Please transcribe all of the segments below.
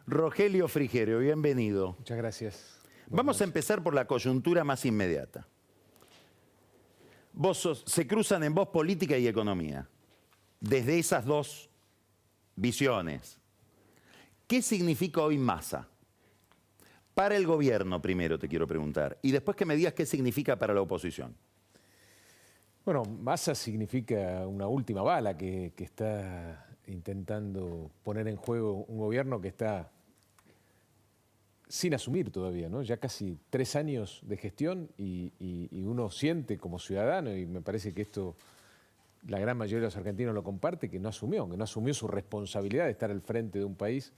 Rogelio Frigerio, bienvenido. Muchas gracias. Vamos a empezar por la coyuntura más inmediata. Se cruzan en vos política y economía. Desde esas dos visiones, ¿qué significa hoy Massa? Para el gobierno primero te quiero preguntar, y después que me digas qué significa para la oposición. Bueno, Massa significa una última bala que está intentando poner en juego un gobierno que está sin asumir todavía, ¿no? Ya casi 3 años de gestión y uno siente como ciudadano, y me parece que esto la gran mayoría de los argentinos lo comparte, que no asumió su responsabilidad de estar al frente de un país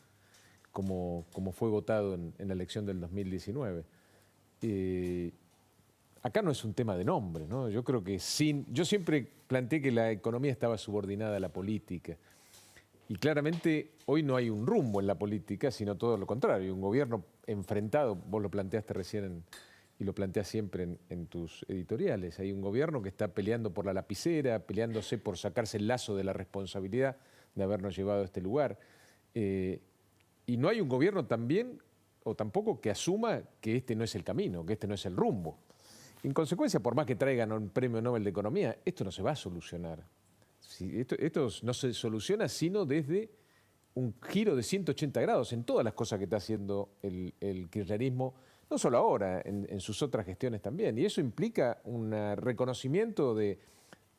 como fue votado en la elección del 2019. Acá no es un tema de nombre, ¿no? Yo creo que yo siempre planteé que la economía estaba subordinada a la política. Y claramente hoy no hay un rumbo en la política, sino todo lo contrario. Un gobierno enfrentado, vos lo planteaste recién y lo planteas siempre en tus editoriales. Hay un gobierno que está peleando por la lapicera, peleándose por sacarse el lazo de la responsabilidad de habernos llevado a este lugar. Y no hay un gobierno también, o tampoco, que asuma que este no es el camino, que este no es el rumbo. En consecuencia, por más que traigan un premio Nobel de Economía, esto no se va a solucionar. Esto no se soluciona sino desde un giro de 180 grados en todas las cosas que está haciendo el kirchnerismo, no solo ahora, en sus otras gestiones también. Y eso implica un reconocimiento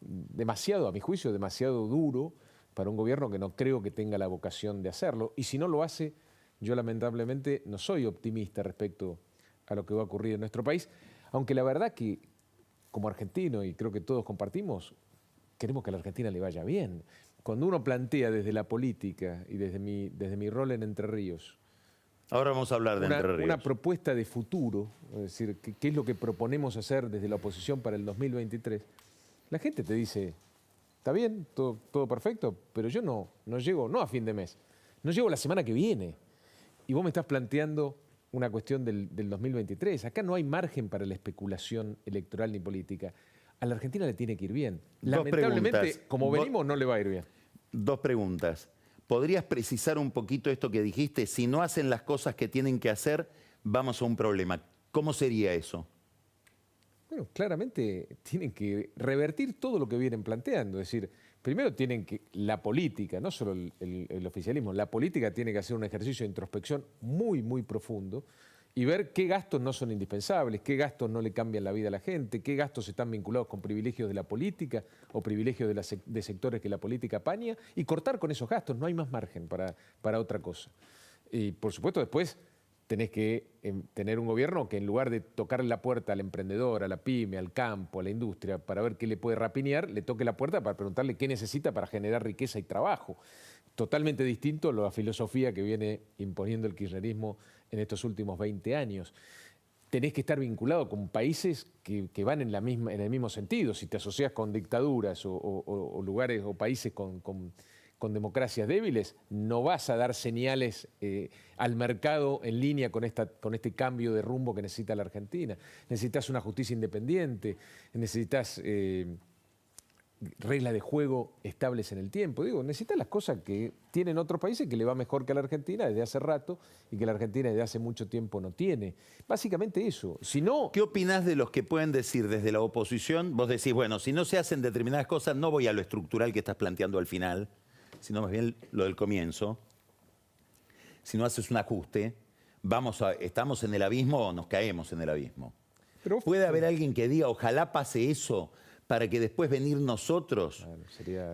demasiado, a mi juicio, demasiado duro para un gobierno que no creo que tenga la vocación de hacerlo. Y si no lo hace, yo lamentablemente no soy optimista respecto a lo que va a ocurrir en nuestro país, aunque la verdad que como argentino, y creo que todos compartimos, queremos que a la Argentina le vaya bien. Cuando uno plantea desde la política y desde mi rol en Entre Ríos, ahora vamos a hablar de Entre Ríos, una propuesta de futuro, es decir, qué es lo que proponemos hacer desde la oposición para el 2023, la gente te dice, está bien, todo perfecto, pero yo no llego, no a fin de mes, no llego la semana que viene. Y vos me estás planteando una cuestión del 2023. Acá no hay margen para la especulación electoral ni política. A la Argentina le tiene que ir bien. Lamentablemente, como venimos, no le va a ir bien. 2 preguntas. ¿Podrías precisar un poquito esto que dijiste? Si no hacen las cosas que tienen que hacer, vamos a un problema. ¿Cómo sería eso? Bueno, claramente tienen que revertir todo lo que vienen planteando. Es decir, primero tienen que, la política, no solo el oficialismo, la política tiene que hacer un ejercicio de introspección muy, muy profundo y ver qué gastos no son indispensables, qué gastos no le cambian la vida a la gente, qué gastos están vinculados con privilegios de la política o privilegios de sectores que la política apaña, y cortar con esos gastos. No hay más margen para otra cosa. Y por supuesto después tenés que tener un gobierno que, en lugar de tocarle la puerta al emprendedor, a la pyme, al campo, a la industria, para ver qué le puede rapiñar, le toque la puerta para preguntarle qué necesita para generar riqueza y trabajo. Totalmente distinto a la filosofía que viene imponiendo el kirchnerismo en estos últimos 20 años. Tenés que estar vinculado con países que van en el mismo sentido. Si te asocias con dictaduras o lugares o países con democracias débiles, no vas a dar señales al mercado en línea con este cambio de rumbo que necesita la Argentina. Necesitas una justicia independiente, necesitas reglas de juego estables en el tiempo. Necesitas las cosas que tienen otros países que le va mejor que a la Argentina desde hace rato y que la Argentina desde hace mucho tiempo no tiene. Básicamente eso. Si no, ¿qué opinás de los que pueden decir desde la oposición? Vos decís, bueno, si no se hacen determinadas cosas, no voy a lo estructural que estás planteando al final, sino más bien lo del comienzo. Si no haces un ajuste, estamos en el abismo o nos caemos en el abismo. pero ¿Puede haber alguien que diga, ojalá pase eso para que después venir nosotros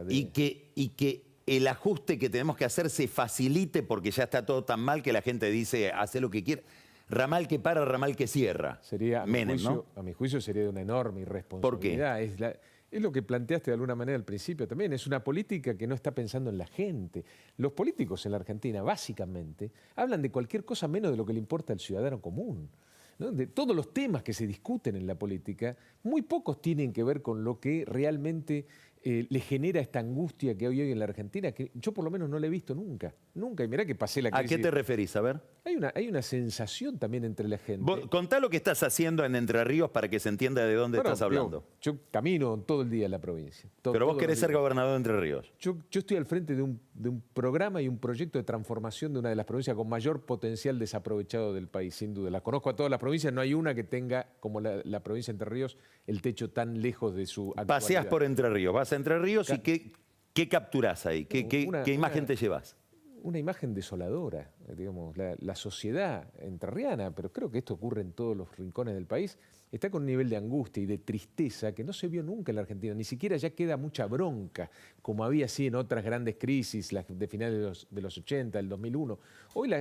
y que el ajuste que tenemos que hacer se facilite porque ya está todo tan mal que la gente dice, hace lo que quiera? Ramal que para, ramal que cierra. Sería, Menem, ¿no? a mi juicio sería de una enorme irresponsabilidad. ¿Por qué? Es lo que planteaste de alguna manera al principio también. Es una política que no está pensando en la gente. Los políticos en la Argentina, básicamente, hablan de cualquier cosa menos de lo que le importa al ciudadano común, ¿no? De todos los temas que se discuten en la política, muy pocos tienen que ver con lo que realmente le genera esta angustia que hoy en la Argentina, que yo por lo menos no la he visto nunca. Nunca. Y mirá que pasé la ¿A crisis. qué te referís? A ver. Hay una sensación también entre la gente. Contá lo que estás haciendo en Entre Ríos para que se entienda de dónde Bueno, estás hablando. Yo camino todo el día en la provincia. Pero vos todos querés los ser días. gobernador de Entre Ríos. Yo estoy al frente de un programa y un proyecto de transformación de una de las provincias con mayor potencial desaprovechado del país, sin duda. Las conozco a todas las provincias, no hay una que tenga, como la provincia de Entre Ríos, el techo tan lejos de su actualidad. Paseás por Entre Ríos, vas a Entre Ríos y ¿qué capturás ahí? ¿Qué imagen te llevas? Una imagen desoladora, digamos, la sociedad entrerriana, pero creo que esto ocurre en todos los rincones del país, está con un nivel de angustia y de tristeza que no se vio nunca en la Argentina, ni siquiera ya queda mucha bronca, como había así en otras grandes crisis, las de finales de los 80, del 2001. Hoy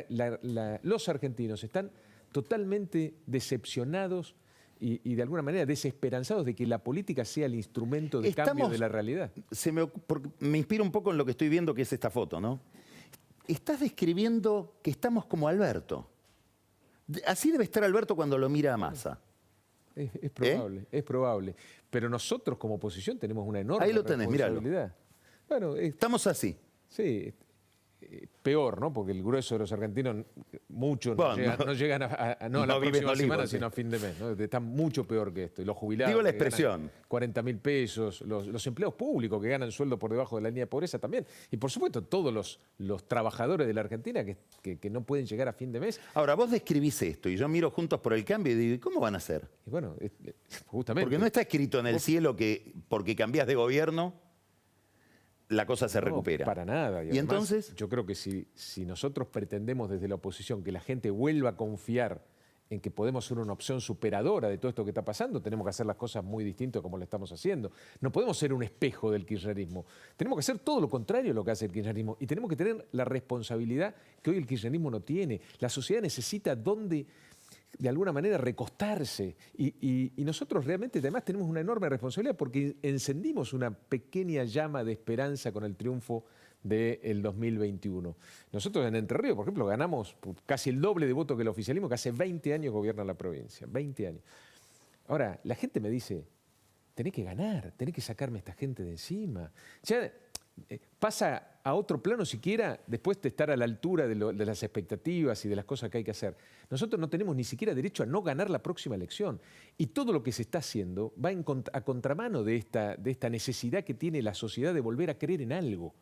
los argentinos están totalmente decepcionados y de alguna manera desesperanzados de que la política sea el instrumento de cambio de la realidad. Porque me inspira un poco en lo que estoy viendo, que es esta foto, ¿no? Estás describiendo que estamos como Alberto. Así debe estar Alberto cuando lo mira a Massa. Es probable, es probable. Pero nosotros como oposición tenemos una enorme Ahí lo tenés, responsabilidad. Bueno, estamos así. Sí, peor, ¿no? Porque el grueso de los argentinos, muchos no llegan a la próxima semana, sino a fin de mes, ¿no? Están mucho peor que esto. Y los jubilados. Digo la que ganan expresión. 40.000 pesos, los empleados públicos que ganan sueldo por debajo de la línea de pobreza también. Y por supuesto, todos los trabajadores de la Argentina que no pueden llegar a fin de mes. Ahora, vos describís esto y yo miro Juntos por el Cambio y digo, ¿y cómo van a hacer? Y bueno, justamente. Porque no está escrito en el cielo que porque cambiás de gobierno la cosa se recupera. Para nada. ¿Y además, entonces? Yo creo que si nosotros pretendemos desde la oposición que la gente vuelva a confiar en que podemos ser una opción superadora de todo esto que está pasando, tenemos que hacer las cosas muy distintas como lo estamos haciendo. No podemos ser un espejo del kirchnerismo. Tenemos que hacer todo lo contrario a lo que hace el kirchnerismo y tenemos que tener la responsabilidad que hoy el kirchnerismo no tiene. La sociedad necesita de alguna manera recostarse y nosotros realmente además tenemos una enorme responsabilidad porque encendimos una pequeña llama de esperanza con el triunfo del 2021. Nosotros en Entre Ríos, por ejemplo, ganamos casi el doble de votos que el oficialismo, que hace 20 años gobierna la provincia, 20 años. Ahora, la gente me dice, tenés que ganar, tenés que sacarme a esta gente de encima. Ya pasa a otro plano siquiera después de estar a la altura de las expectativas y de las cosas que hay que hacer. Nosotros no tenemos ni siquiera derecho a no ganar la próxima elección. Y todo lo que se está haciendo va a contramano de esta necesidad que tiene la sociedad de volver a creer en algo.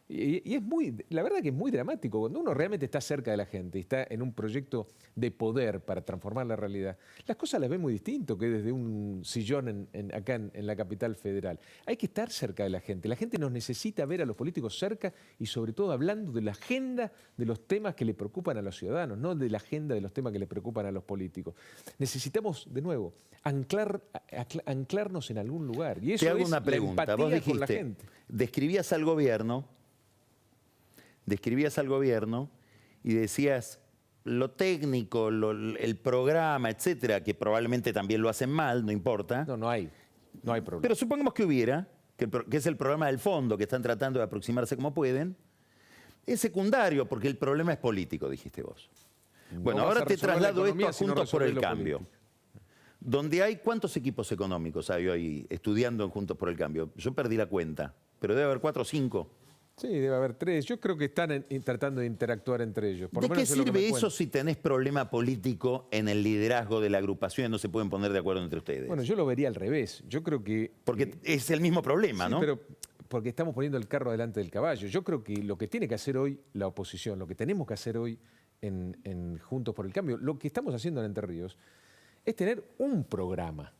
Y es la verdad que es muy dramático. Cuando uno realmente está cerca de la gente y está en un proyecto de poder para transformar la realidad, las cosas las ve muy distinto que desde un sillón acá en la capital federal. Hay que estar cerca de la gente. La gente nos necesita ver a los políticos cerca y sobre todo hablando de la agenda de los temas que le preocupan a los ciudadanos, no de la agenda de los temas que le preocupan a los políticos. Necesitamos, de nuevo, anclarnos en algún lugar. Y eso Te hago es una pregunta. la empatía Vos dijiste, con la gente. describías al gobierno y decías lo técnico, el programa, etcétera, que probablemente también lo hacen mal, no importa. No hay problema. Pero supongamos que hubiera, que es el programa del fondo, que están tratando de aproximarse como pueden, es secundario porque el problema es político, dijiste vos. Bueno, No vas ahora a te resolver la traslado esto economía a si no Juntos por el resolvés lo Cambio. político. Donde hay, ¿cuántos equipos económicos hay hoy estudiando en Juntos por el Cambio? Yo perdí la cuenta, pero debe haber 4 o 5. Sí, debe haber 3. Yo creo que están tratando de interactuar entre ellos. Por ¿De lo qué menos es lo que me sirve eso cuentan. si tenés problema político en el liderazgo de la agrupación y no se pueden poner de acuerdo entre ustedes? Bueno, yo lo vería al revés. Yo creo que... Porque es el mismo problema, Sí, ¿no? pero porque estamos poniendo el carro delante del caballo. Yo creo que lo que tiene que hacer hoy la oposición, lo que tenemos que hacer hoy en Juntos por el Cambio, lo que estamos haciendo en Entre Ríos, es tener un programa.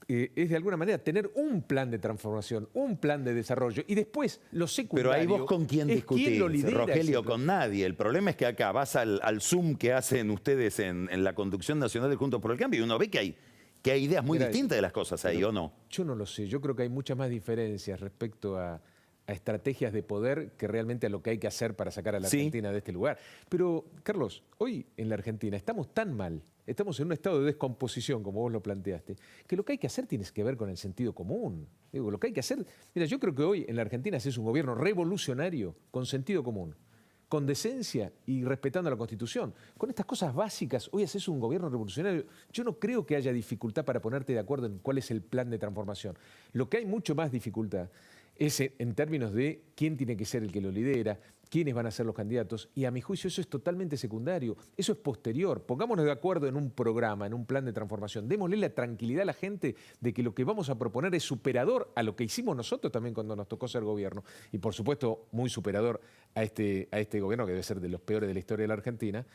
Es de alguna manera tener un plan de transformación, un plan de desarrollo y después lo secundario. Pero ahí vos con quién es discutís, quién lo lidera Rogelio, ese con nadie. El problema es que acá vas al Zoom que hacen ustedes en la conducción nacional de Juntos por el Cambio y uno ve que hay ideas muy Mira, distintas de las cosas ahí, ¿o no? Yo no lo sé. Yo creo que hay muchas más diferencias respecto a estrategias de poder que realmente a lo que hay que hacer para sacar a la Sí. Argentina de este lugar. Pero, Carlos, hoy en la Argentina estamos tan mal, estamos en un estado de descomposición, como vos lo planteaste, que lo que hay que hacer tiene que ver con el sentido común. Digo, lo que hay que hacer... Mira, yo creo que hoy en la Argentina se es un gobierno revolucionario con sentido común. con decencia y respetando la Constitución. Con estas cosas básicas, hoy haces un gobierno revolucionario. Yo no creo que haya dificultad para ponerte de acuerdo en cuál es el plan de transformación. Lo que hay mucho más dificultad es en términos de quién tiene que ser el que lo lidera, quiénes van a ser los candidatos, y a mi juicio eso es totalmente secundario, eso es posterior. Pongámonos de acuerdo en un programa, en un plan de transformación, démosle la tranquilidad a la gente de que lo que vamos a proponer es superador a lo que hicimos nosotros también cuando nos tocó ser gobierno, y por supuesto muy superador a este gobierno que debe ser de los peores de la historia de la Argentina,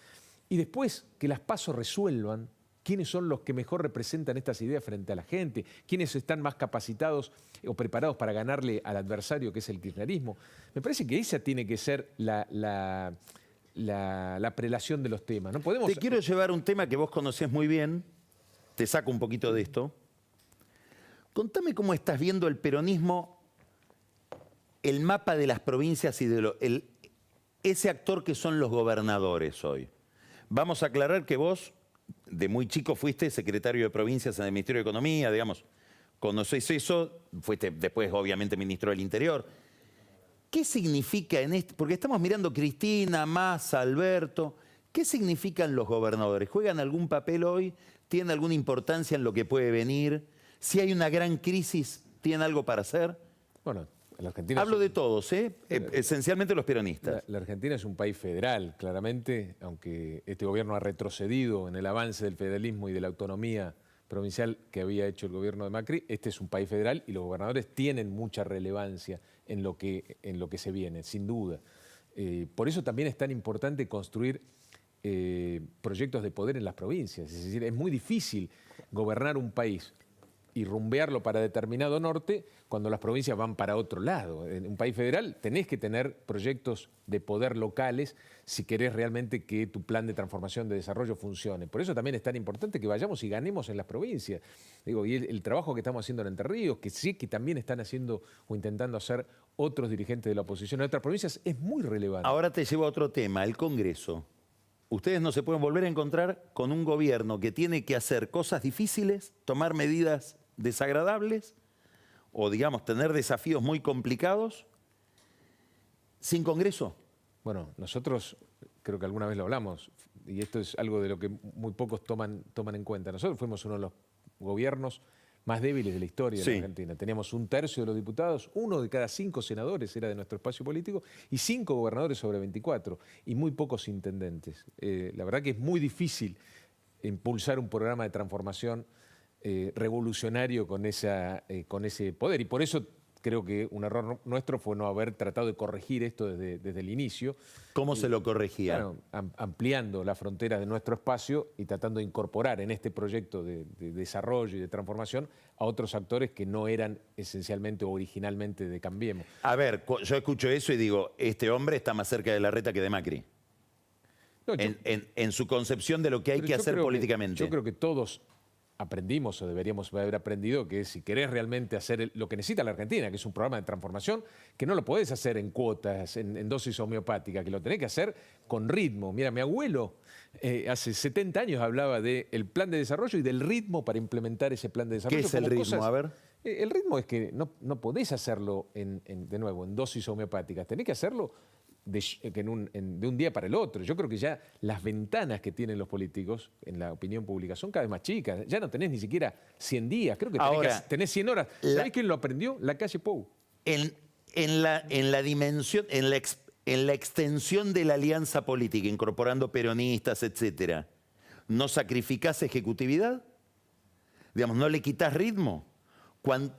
y después que las PASO resuelvan quiénes son los que mejor representan estas ideas frente a la gente, quiénes están más capacitados o preparados para ganarle al adversario que es el kirchnerismo. Me parece que esa tiene que ser la prelación de los temas. No podemos... Te quiero llevar un tema que vos conocés muy bien, te saco un poquito de esto. Contame cómo estás viendo el peronismo, el mapa de las provincias y de ese actor que son los gobernadores hoy. Vamos a aclarar que vos, de muy chico, fuiste secretario de provincias en el Ministerio de Economía, digamos, conocés eso, fuiste después obviamente ministro del Interior. ¿Qué significa en este? Porque estamos mirando Cristina, Massa, Alberto. ¿Qué significan los gobernadores? ¿Juegan algún papel hoy? ¿Tienen alguna importancia en lo que puede venir? Si hay una gran crisis, ¿tienen algo para hacer? Bueno, la Argentina hablo de todos, esencialmente los peronistas. La Argentina es un país federal, claramente, aunque este gobierno ha retrocedido en el avance del federalismo y de la autonomía provincial que había hecho el gobierno de Macri. Este es un país federal y los gobernadores tienen mucha relevancia en lo que se viene, sin duda. Por eso también es tan importante construir proyectos de poder en las provincias. Es decir, es muy difícil gobernar un país y rumbearlo para determinado norte cuando las provincias van para otro lado. En un país federal tenés que tener proyectos de poder locales si querés realmente que tu plan de transformación, de desarrollo funcione. Por eso también es tan importante que vayamos y ganemos en las provincias. Digo, y el trabajo que estamos haciendo en Entre Ríos, que sí que también están haciendo o intentando hacer otros dirigentes de la oposición en otras provincias, es muy relevante. Ahora te llevo a otro tema, el Congreso. Ustedes no se pueden volver a encontrar con un gobierno que tiene que hacer cosas difíciles, tomar medidas desagradables o, digamos, tener desafíos muy complicados sin Congreso. Bueno, nosotros, creo que alguna vez lo hablamos, y esto es algo de lo que muy pocos toman en cuenta. Nosotros fuimos uno de los gobiernos más débiles de la historia de la Argentina. Teníamos 1/3 de los diputados, 1 de cada 5 senadores era de nuestro espacio político y 5 gobernadores sobre 24 y muy pocos intendentes. La verdad que es muy difícil impulsar un programa de transformación revolucionario con ese poder. Y por eso creo que un error nuestro fue no haber tratado de corregir esto desde el inicio. ¿Cómo se lo corregía? Bueno, ampliando las fronteras de nuestro espacio y tratando de incorporar en este proyecto de desarrollo y de transformación a otros actores que no eran esencialmente o originalmente de Cambiemos. A ver, yo escucho eso y digo, este hombre está más cerca de Larreta que de Macri. No, en su concepción de lo que hay que hacer políticamente. Yo creo que todos aprendimos o deberíamos haber aprendido que si querés realmente hacer lo que necesita la Argentina, que es un programa de transformación, que no lo podés hacer en cuotas, en dosis homeopática, que lo tenés que hacer con ritmo. Mira, mi abuelo hace 70 años hablaba del plan de desarrollo y del ritmo para implementar ese plan de desarrollo. ¿Qué es el ritmo? A ver. El ritmo es que no podés hacerlo, de nuevo, en dosis homeopáticas. Tenés que hacerlo de un día para el otro. Yo creo que ya las ventanas que tienen los políticos en la opinión pública son cada vez más chicas. Ya no tenés ni siquiera 100 días, creo que tenés 100 horas. ¿Sabés quién lo aprendió? La calle Pou. En la dimensión, en la extensión de la alianza política, incorporando peronistas, etcétera, ¿no sacrificás ejecutividad? Digamos, ¿no le quitas ritmo?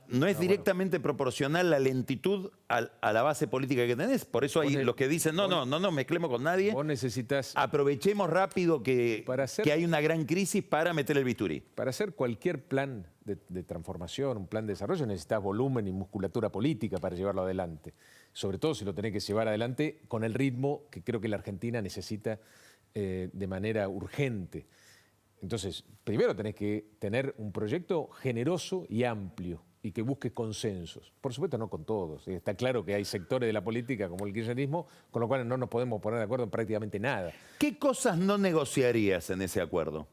No es directamente proporcional la lentitud a la base política que tenés. Por eso hay los que dicen, no mezclemos con nadie. Vos necesitas... Aprovechemos rápido que hay una gran crisis para meter el bisturí. Para hacer cualquier plan de transformación, un plan de desarrollo, necesitas volumen y musculatura política para llevarlo adelante. Sobre todo si lo tenés que llevar adelante con el ritmo que creo que la Argentina necesita de manera urgente. Entonces, primero tenés que tener un proyecto generoso y amplio y que busque consensos. Por supuesto, no con todos. Está claro que hay sectores de la política, como el kirchnerismo, con los cuales no nos podemos poner de acuerdo en prácticamente nada. ¿Qué cosas no negociarías en ese acuerdo?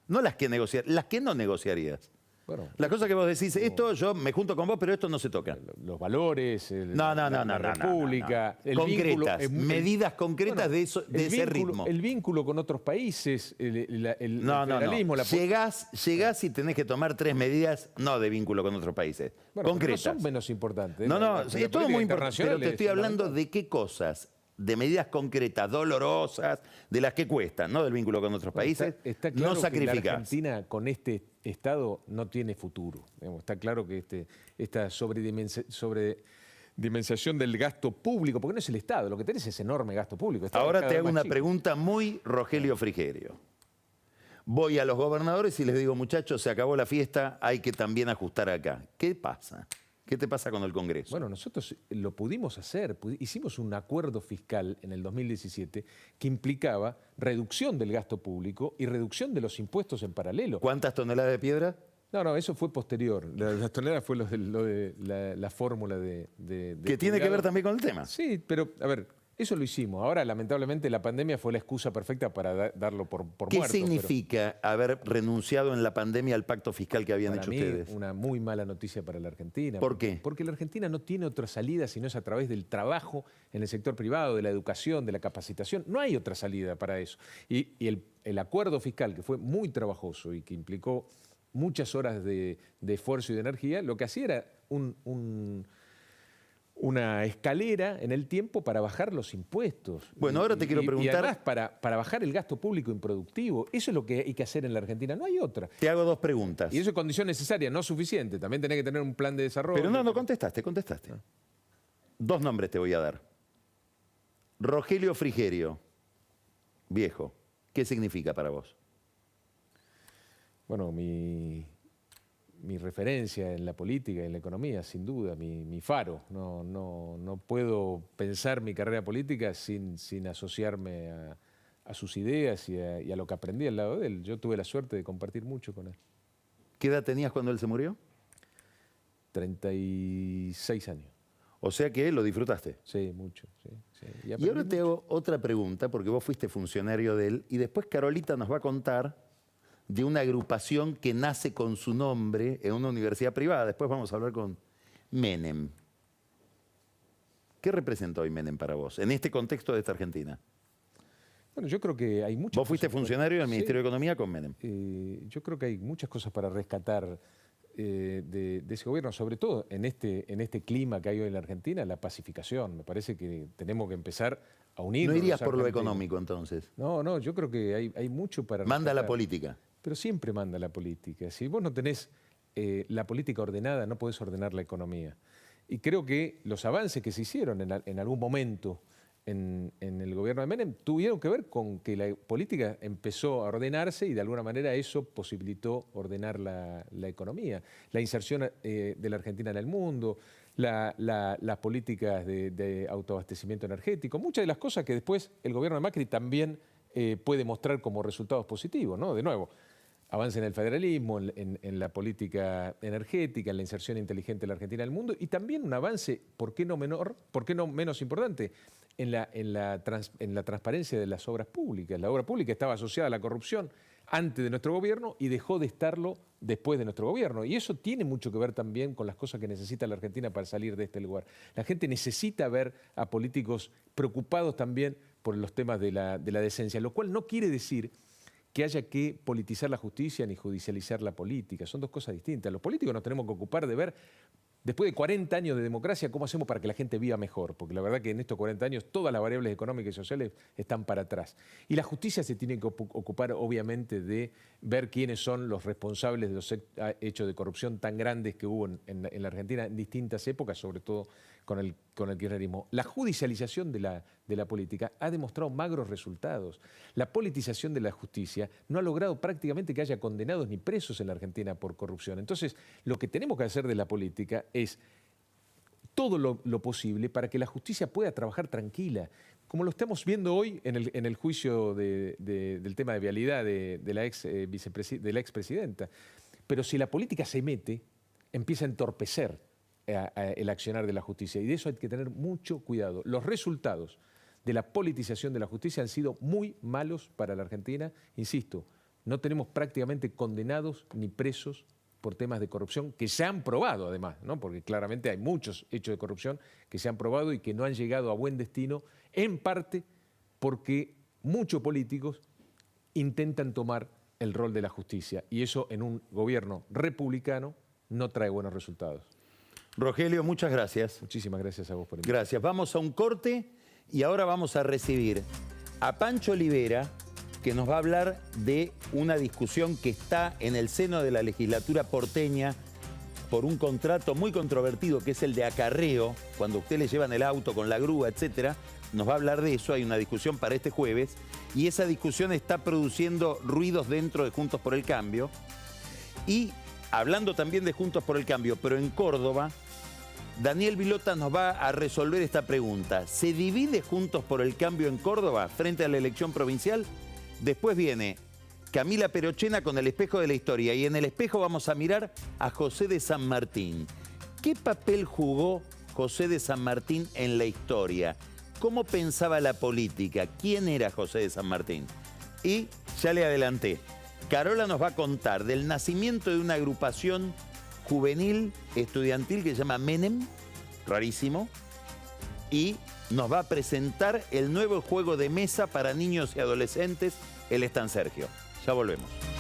No las que negociar, las que no negociarías. Bueno, La cosa que vos decís, esto yo me junto con vos, pero esto no se toca. los valores, No, la república, el vínculo... concretas, medidas concretas Bueno, de ese ritmo. El vínculo con otros países, el No. federalismo... Llegás y tenés que tomar 3 medidas, no de vínculo con otros países, Bueno, pero concretas. no son menos importantes. No, La es todo política muy importante, pero internacional te estoy es hablando fundamental. de qué cosas, de medidas concretas, dolorosas, de las que cuestan, no del vínculo con otros países, Está claro no que la sacrificás. Argentina con este Estado no tiene futuro. Digamos, está claro que esta sobredimensión del gasto público, porque no es el Estado, lo que tenés es enorme gasto público. Ahora te hago una pregunta muy Rogelio Frigerio. Voy a los gobernadores y les digo, muchachos, se acabó la fiesta, hay que también ajustar acá. ¿Qué pasa? ¿Qué te pasa con el Congreso? Bueno, nosotros lo pudimos hacer. Hicimos un acuerdo fiscal en el 2017 que implicaba reducción del gasto público y reducción de los impuestos en paralelo. ¿Cuántas toneladas de piedra? No, eso fue posterior. Las toneladas fue lo de la fórmula de Que tiene que ver también con el tema. Sí, pero a ver, eso lo hicimos. Ahora, lamentablemente, la pandemia fue la excusa perfecta para darlo por ¿Qué muerto. significa haber renunciado en la pandemia al pacto fiscal que habían Para hecho mí, ustedes? una muy mala noticia para la Argentina. ¿Por qué? Porque la Argentina no tiene otra salida si no es a través del trabajo en el sector privado, de la educación, de la capacitación. No hay otra salida para eso. Y el acuerdo fiscal, que fue muy trabajoso y que implicó muchas horas de esfuerzo y de energía, lo que hacía era una escalera en el tiempo para bajar los impuestos. Bueno, ahora te quiero preguntar... Y además para bajar el gasto público improductivo. Eso es lo que hay que hacer en la Argentina. No hay otra. Te hago 2 preguntas. Y eso es condición necesaria, no suficiente. También tenés que tener un plan de desarrollo. Pero no contestaste. 2 nombres te voy a dar. Rogelio Frigerio, viejo. ¿Qué significa para vos? Bueno, mi referencia en la política y en la economía, sin duda, mi faro. No puedo pensar mi carrera política sin asociarme a sus ideas y a lo que aprendí al lado de él. Yo tuve la suerte de compartir mucho con él. ¿Qué edad tenías cuando él se murió? 36 años. O sea que lo disfrutaste. Sí, mucho. Sí. Y ahora te hago otra pregunta, porque vos fuiste funcionario de él, y después Carolita nos va a contar de una agrupación que nace con su nombre en una universidad privada. Después vamos a hablar con Menem. ¿Qué representa hoy Menem para vos, en este contexto de esta Argentina? Bueno, yo creo que hay muchas Vos fuiste cosas funcionario del sí. Ministerio de Economía con Menem. Yo creo que hay muchas cosas para rescatar de ese gobierno, sobre todo en este clima que hay hoy en la Argentina, la pacificación. Me parece que tenemos que empezar a unirnos. ¿No irías los por lo argentinos. económico entonces? No, yo creo que hay mucho para Manda la rescatar. política. Pero siempre manda la política. Si vos no tenés la política ordenada, no podés ordenar la economía. Y creo que los avances que se hicieron en algún momento en el gobierno de Menem tuvieron que ver con que la política empezó a ordenarse y de alguna manera eso posibilitó ordenar la economía. La inserción de la Argentina en el mundo, las políticas de autoabastecimiento energético, muchas de las cosas que después el gobierno de Macri también puede mostrar como resultados positivos, ¿no? De nuevo, avance en el federalismo, en la política energética, en la inserción inteligente de la Argentina en el mundo y también un avance, ¿por qué no menos importante? En la transparencia de las obras públicas. La obra pública estaba asociada a la corrupción antes de nuestro gobierno y dejó de estarlo después de nuestro gobierno. Y eso tiene mucho que ver también con las cosas que necesita la Argentina para salir de este lugar. La gente necesita ver a políticos preocupados también por los temas de la decencia, lo cual no quiere decir que haya que politizar la justicia ni judicializar la política. Son 2 cosas distintas. Los políticos nos tenemos que ocupar de ver, después de 40 años de democracia, cómo hacemos para que la gente viva mejor. Porque la verdad que en estos 40 años todas las variables económicas y sociales están para atrás. Y la justicia se tiene que ocupar, obviamente, de ver quiénes son los responsables de los hechos de corrupción tan grandes que hubo en la Argentina en distintas épocas, sobre todo con el kirchnerismo. La judicialización de la política ha demostrado magros resultados. La politización de la justicia no ha logrado prácticamente que haya condenados ni presos en la Argentina por corrupción. Entonces, lo que tenemos que hacer de la política es todo lo posible para que la justicia pueda trabajar tranquila, como lo estamos viendo hoy en el juicio del tema de vialidad de la expresidenta. Pero si la política se mete, empieza a entorpecer el accionar de la justicia. Y de eso hay que tener mucho cuidado. Los resultados de la politización de la justicia han sido muy malos para la Argentina. Insisto, no tenemos prácticamente condenados ni presos por temas de corrupción que se han probado además, ¿no? Porque claramente hay muchos hechos de corrupción que se han probado y que no han llegado a buen destino, en parte porque muchos políticos intentan tomar el rol de la justicia y eso en un gobierno republicano no trae buenos resultados. Rogelio, muchas gracias. Muchísimas gracias a vos por invitarme. Gracias. Vamos a un corte y ahora vamos a recibir a Pancho Olivera, que nos va a hablar de una discusión que está en el seno de la legislatura porteña por un contrato muy controvertido que es el de acarreo, cuando usted le llevan el auto con la grúa, etcétera. Nos va a hablar de eso, hay una discusión para este jueves y esa discusión está produciendo ruidos dentro de Juntos por el Cambio. Y hablando también de Juntos por el Cambio, pero en Córdoba, Daniel Vilota nos va a resolver esta pregunta. ¿Se divide Juntos por el Cambio en Córdoba frente a la elección provincial? Después viene Camila Perochena con El espejo de la historia y en El espejo vamos a mirar a José de San Martín. ¿Qué papel jugó José de San Martín en la historia? ¿Cómo pensaba la política? ¿Quién era José de San Martín? Y ya le adelanté, Carola nos va a contar del nacimiento de una agrupación juvenil estudiantil que se llama Menem, rarísimo, y nos va a presentar el nuevo juego de mesa para niños y adolescentes, el Están Sergio. Ya volvemos.